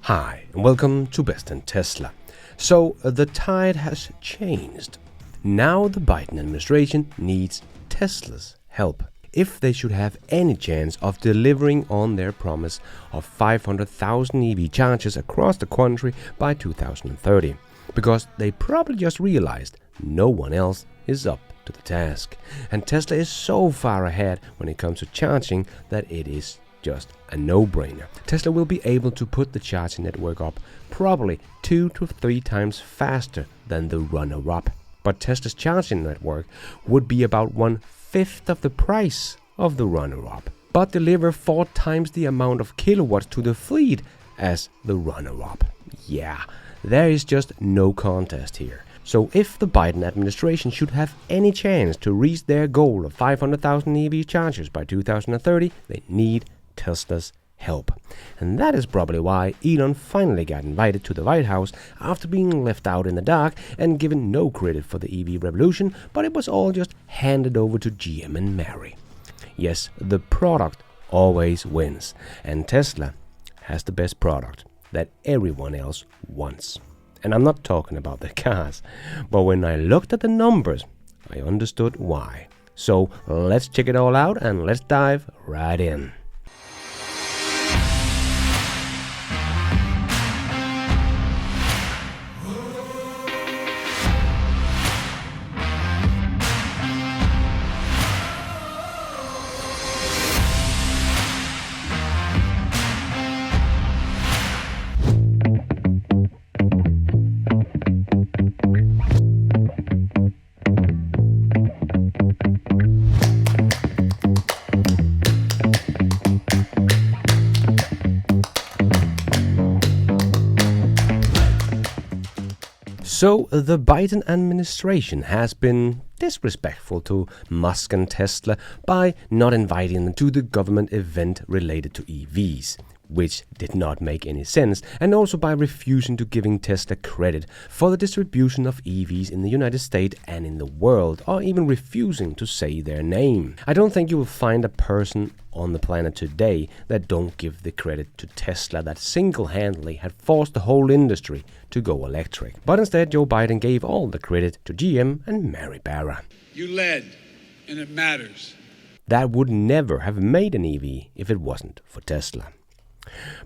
Hi, and welcome to Best in Tesla. So, the tide has changed. Now the Biden administration needs Tesla's help if they should have any chance of delivering on their promise of 500,000 EV chargers across the country by 2030. Because they probably just realized no one else is up to the task. And Tesla is so far ahead when it comes to charging that it is just a no-brainer. Tesla will be able to put the charging network up probably 2 to 3 times faster than the runner-up. But Tesla's charging network would be about 1/5 of the price of the runner-up, but deliver 4 times the amount of kilowatts to the fleet as the runner-up. Yeah, there is just no contest here. So if the Biden administration should have any chance to reach their goal of 500,000 EV chargers by 2030, they need Tesla's help. And that is probably why Elon finally got invited to the White House after being left out in the dark and given no credit for the EV revolution, but it was all just handed over to GM and Mary. Yes, the product always wins, and Tesla has the best product that everyone else wants. And I'm not talking about the cars, but when I looked at the numbers, I understood why. So let's check it all out and let's dive right in. So the Biden administration has been disrespectful to Musk and Tesla by not inviting them to the government event related to EVs, which did not make any sense, and also by refusing to giving Tesla credit for the distribution of EVs in the United States and in the world, or even refusing to say their name. I don't think you will find a person on the planet today that don't give the credit to Tesla that single-handedly had forced the whole industry to go electric. But instead, Joe Biden gave all the credit to GM and Mary Barra. You led, and it matters. That would never have made an EV if it wasn't for Tesla.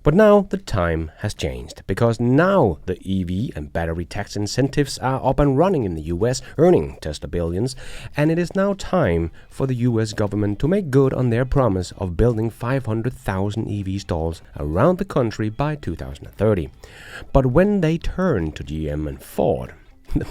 But now the time has changed, because now the EV and battery tax incentives are up and running in the US, earning Tesla billions, and it is now time for the US government to make good on their promise of building 500,000 EV stalls around the country by 2030. But when they turned to GM and Ford,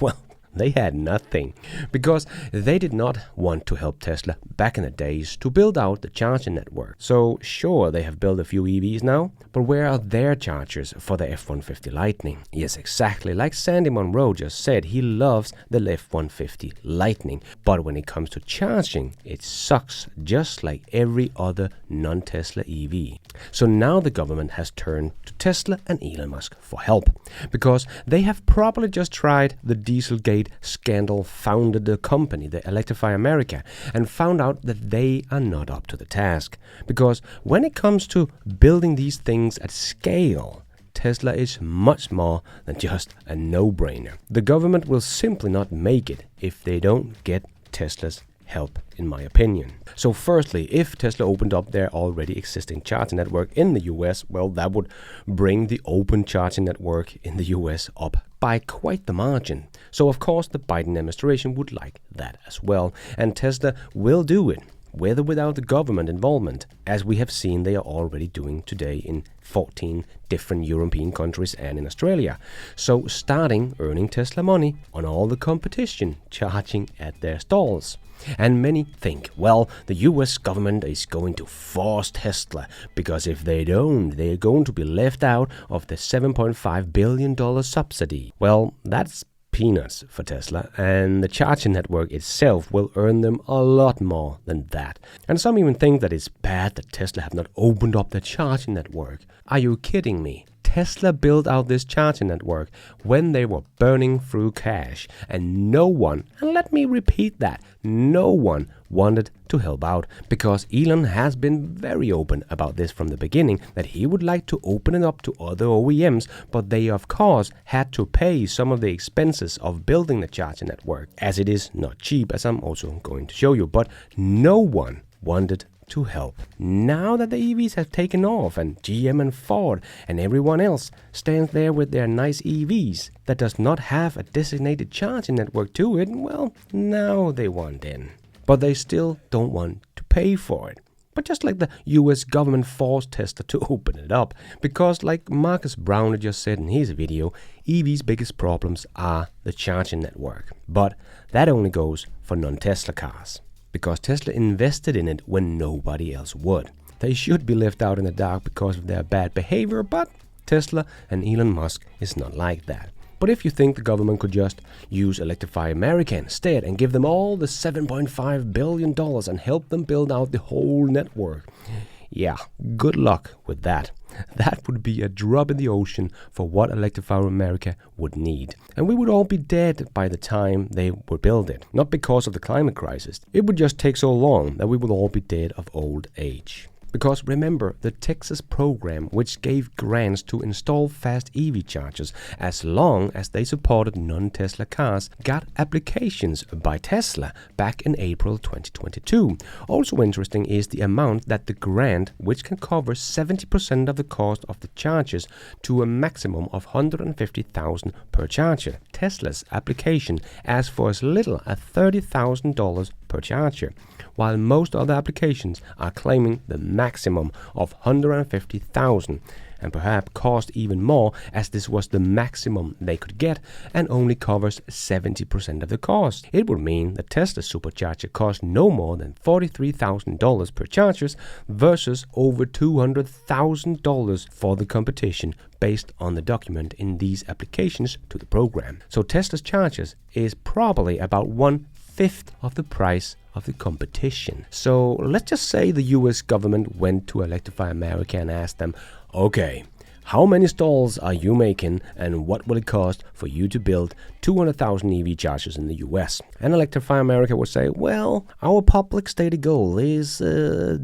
well, they had nothing, because they did not want to help Tesla back in the days to build out the charging network. So sure, they have built a few EVs now, but where are their chargers for the F-150 Lightning? Yes, exactly, like Sandy Monroe just said, he loves the F-150 Lightning, but when it comes to charging, it sucks just like every other non-Tesla EV. So now the government has turned to Tesla and Elon Musk for help, because they have probably just tried the Dieselgate scandal, founded the company, the Electrify America, and found out that they are not up to the task. Because when it comes to building these things at scale, Tesla is much more than just a no-brainer. The government will simply not make it if they don't get Tesla's help, in my opinion. So firstly, if Tesla opened up their already existing charging network in the US, well, that would bring the open charging network in the US up by quite the margin. So of course the Biden administration would like that as well, and Tesla will do it, with or without the government involvement, as we have seen they are already doing today in 14 different European countries and in Australia. So starting earning Tesla money on all the competition charging at their stalls. And many think, well, the US government is going to force Tesla, because if they don't, they're going to be left out of the $7.5 billion subsidy. Well, that's peanuts for Tesla, and the charging network itself will earn them a lot more than that. And some even think that it's bad that Tesla have not opened up their charging network. Are you kidding me? Tesla built out this charging network when they were burning through cash, and no one, and let me repeat that, no one wanted to help out, because Elon has been very open about this from the beginning, that he would like to open it up to other OEMs, but they of course had to pay some of the expenses of building the charging network, as it is not cheap, as I'm also going to show you, but no one wanted to help. Now that the EVs have taken off and GM and Ford and everyone else stands there with their nice EVs that does not have a designated charging network to it, well, now they want in. But they still don't want to pay for it. But just like the US government forced Tesla to open it up, because like Marcus Brown just said in his video, EV's biggest problems are the charging network. But that only goes for non-Tesla cars, because Tesla invested in it when nobody else would. They should be left out in the dark because of their bad behavior, but Tesla and Elon Musk is not like that. But if you think the government could just use Electrify America instead and give them all the $7.5 billion and help them build out the whole network, yeah, good luck with that. That would be a drop in the ocean for what Electrify America would need. And we would all be dead by the time they would build it. Not because of the climate crisis. It would just take so long that we would all be dead of old age. Because remember, the Texas program, which gave grants to install fast EV chargers as long as they supported non-Tesla cars, got applications by Tesla back in April 2022. Also interesting is the amount that the grant, which can cover 70% of the cost of the chargers to a maximum of $150,000 per charger. Tesla's application asks for as little as $30,000 per charger, while most other applications are claiming the maximum of $150,000, and perhaps cost even more, as this was the maximum they could get and only covers 70% of the cost. It would mean that Tesla's supercharger costs no more than $43,000 per chargers versus over $200,000 for the competition, based on the document in these applications to the program. So Tesla's chargers is probably about 1/5 of the price of the competition. So let's just say the US government went to Electrify America and asked them, okay, how many stalls are you making and what will it cost for you to build 200,000 EV chargers in the US? And Electrify America would say, well, our public stated goal is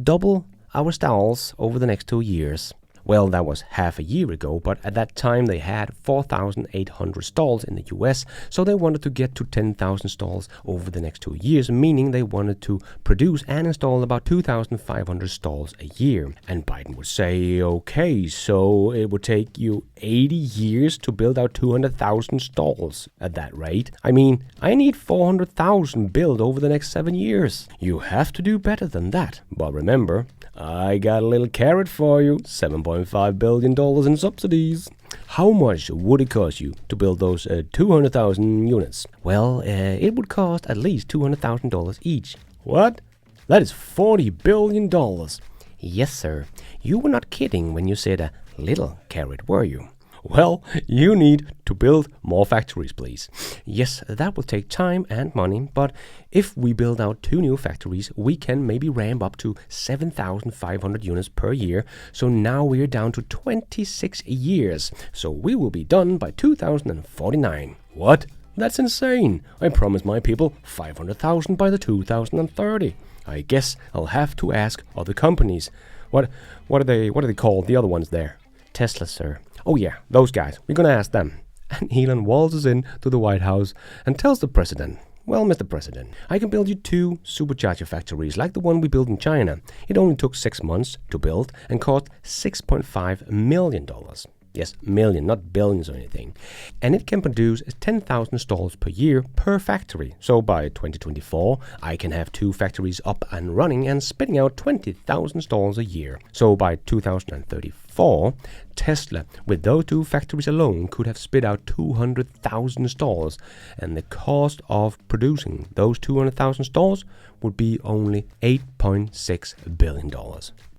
double our stalls over the next 2 years. Well, that was half a year ago, but at that time they had 4,800 stalls in the US, so they wanted to get to 10,000 stalls over the next 2 years, meaning they wanted to produce and install about 2,500 stalls a year. And Biden would say, okay, so it would take you 80 years to build out 200,000 stalls at that rate. I mean, I need 400,000 built over the next 7 years. You have to do better than that. But remember, I got a little carrot for you, $7.5 billion in subsidies. How much would it cost you to build those 200,000 units? Well, it would cost at least $200,000 each. What? That is $40 billion. Yes, sir. You were not kidding when you said a little carrot, were you? Well, you need to build more factories, please. Yes, that will take time and money, but if we build out 2 new factories, we can maybe ramp up to 7,500 units per year. So now we're down to 26 years. So we will be done by 2049. What? That's insane. I promised my people 500,000 by the 2030. I guess I'll have to ask other companies. What are they called, the other ones there? Tesla, sir. Oh yeah, those guys. We're gonna ask them. And Elon waltzes in to the White House and tells the president, well, Mr. President, I can build you 2 supercharger factories like the one we built in China. It only took 6 months to build and cost $6.5 million. Yes, million, not billions or anything. And it can produce 10,000 stalls per year per factory. So by 2024, I can have 2 factories up and running and spitting out 20,000 stalls a year. So by 2034, Tesla, with those 2 factories alone, could have spit out 200,000 stalls. And the cost of producing those 200,000 stalls would be only $8.6 billion.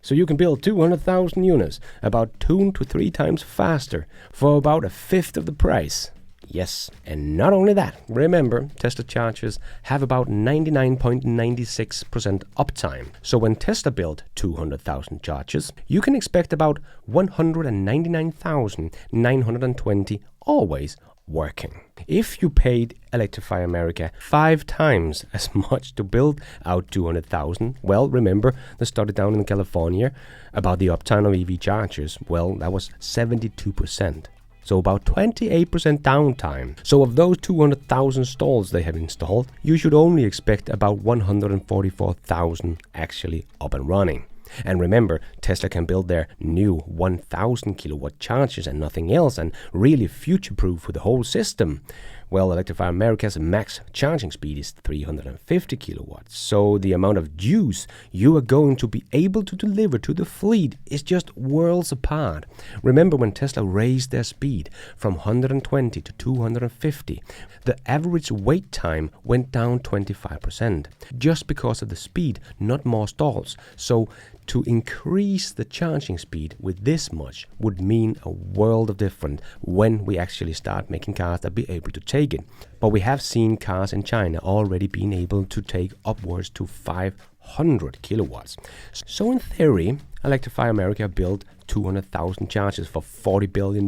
So you can build 200,000 units, about 2 to 3 times faster, for about 1/5 of the price. Yes, and not only that, remember, Tesla chargers have about 99.96% uptime. So when Tesla built 200,000 chargers, you can expect about 199,920 always working. If you paid Electrify America 5 times as much to build out 200,000, well, remember the study down in California about the uptime of EV chargers? Well, that was 72%. So about 28% downtime. So of those 200,000 stalls they have installed, you should only expect about 144,000 actually up and running. And remember, Tesla can build their new 1,000 kilowatt chargers and nothing else, and really future-proof with the whole system. Well, Electrify America's max charging speed is 350 kilowatts, so the amount of juice you are going to be able to deliver to the fleet is just worlds apart. Remember when Tesla raised their speed from 120 to 250, the average wait time went down 25%, just because of the speed, not more stalls. So to increase the charging speed with this much would mean a world of difference when we actually start making cars that be able to take it. But we have seen cars in China already being able to take upwards to 500 kilowatts. So in theory, Electrify America built 200,000 chargers for $40 billion,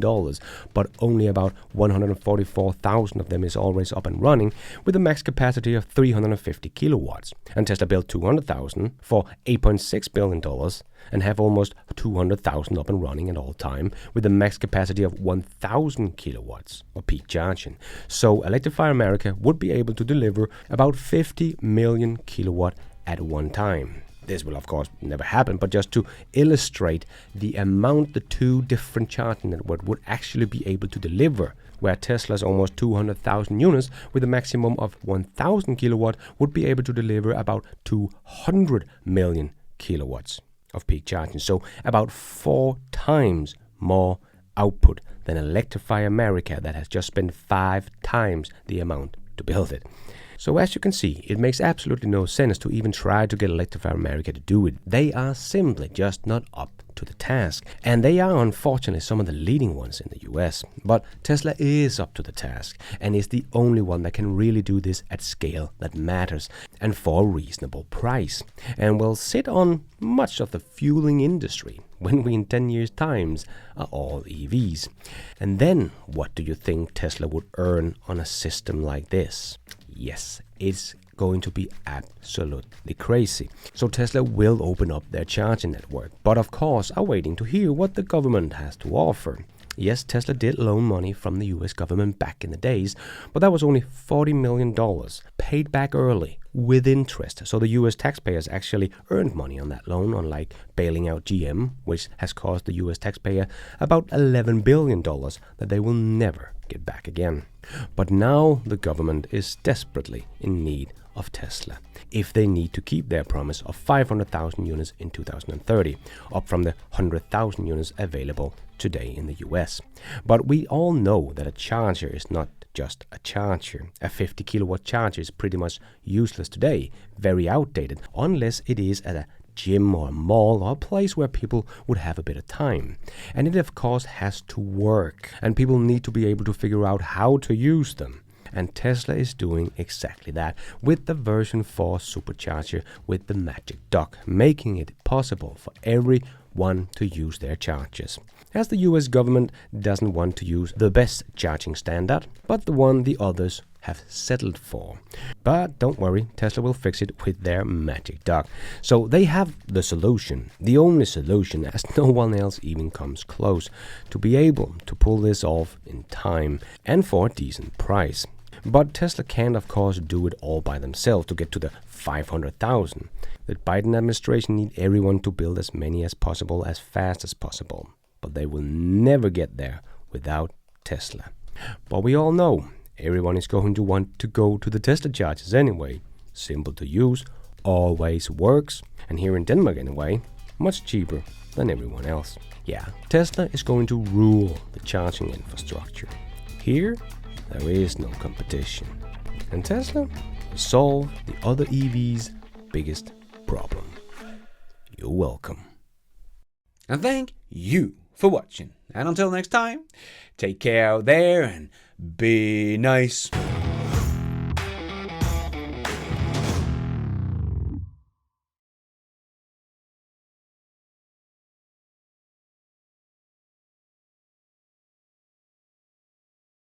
but only about 144,000 of them is always up and running with a max capacity of 350 kilowatts. And Tesla built 200,000 for $8.6 billion and have almost 200,000 up and running at all time with a max capacity of 1,000 kilowatts of peak charging. So Electrify America would be able to deliver about 50 million kilowatt at one time. This will, of course, never happen, but just to illustrate the amount the two different charging networks would actually be able to deliver, where Tesla's almost 200,000 units with a maximum of 1,000 kilowatt would be able to deliver about 200 million kilowatts of peak charging. So about 4 times more output than Electrify America that has just spent 5 times the amount to build it. So as you can see, it makes absolutely no sense to even try to get Electrify America to do it. They are simply just not up to the task. And they are unfortunately some of the leading ones in the US. But Tesla is up to the task and is the only one that can really do this at scale that matters and for a reasonable price. And will sit on much of the fueling industry when we in 10 years' times are all EVs. And then what do you think Tesla would earn on a system like this? Yes, it's going to be absolutely crazy. So Tesla will open up their charging network, but of course are waiting to hear what the government has to offer. Yes, Tesla did loan money from the US government back in the days, but that was only $40 million paid back early with interest. So the US taxpayers actually earned money on that loan, unlike bailing out GM, which has cost the US taxpayer about $11 billion that they will never get back again. But now the government is desperately in need of Tesla if they need to keep their promise of 500,000 units in 2030, up from the 100,000 units available today in the US. But we all know that a charger is not just a charger. A 50 kilowatt charger is pretty much useless today, very outdated, unless it is at a gym or a mall or a place where people would have a bit of time. And it of course has to work, and people need to be able to figure out how to use them. And Tesla is doing exactly that with the version 4 Supercharger with the Magic Dock, making it possible for everyone to use their chargers. As the US government doesn't want to use the best charging standard, but the one the others have settled for. But don't worry, Tesla will fix it with their Magic Dock. So they have the solution, the only solution, as no one else even comes close to be able to pull this off in time and for a decent price. But Tesla can't, of course, do it all by themselves to get to the 500,000. The Biden administration need everyone to build as many as possible as fast as possible. But they will never get there without Tesla. But we all know everyone is going to want to go to the Tesla chargers anyway. Simple to use, always works, and here in Denmark anyway, much cheaper than everyone else. Yeah, Tesla is going to rule the charging infrastructure. Here, there is no competition. And Tesla will solve the other EVs' biggest problem. You're welcome. And thank you for watching. And until next time, take care out there and be nice.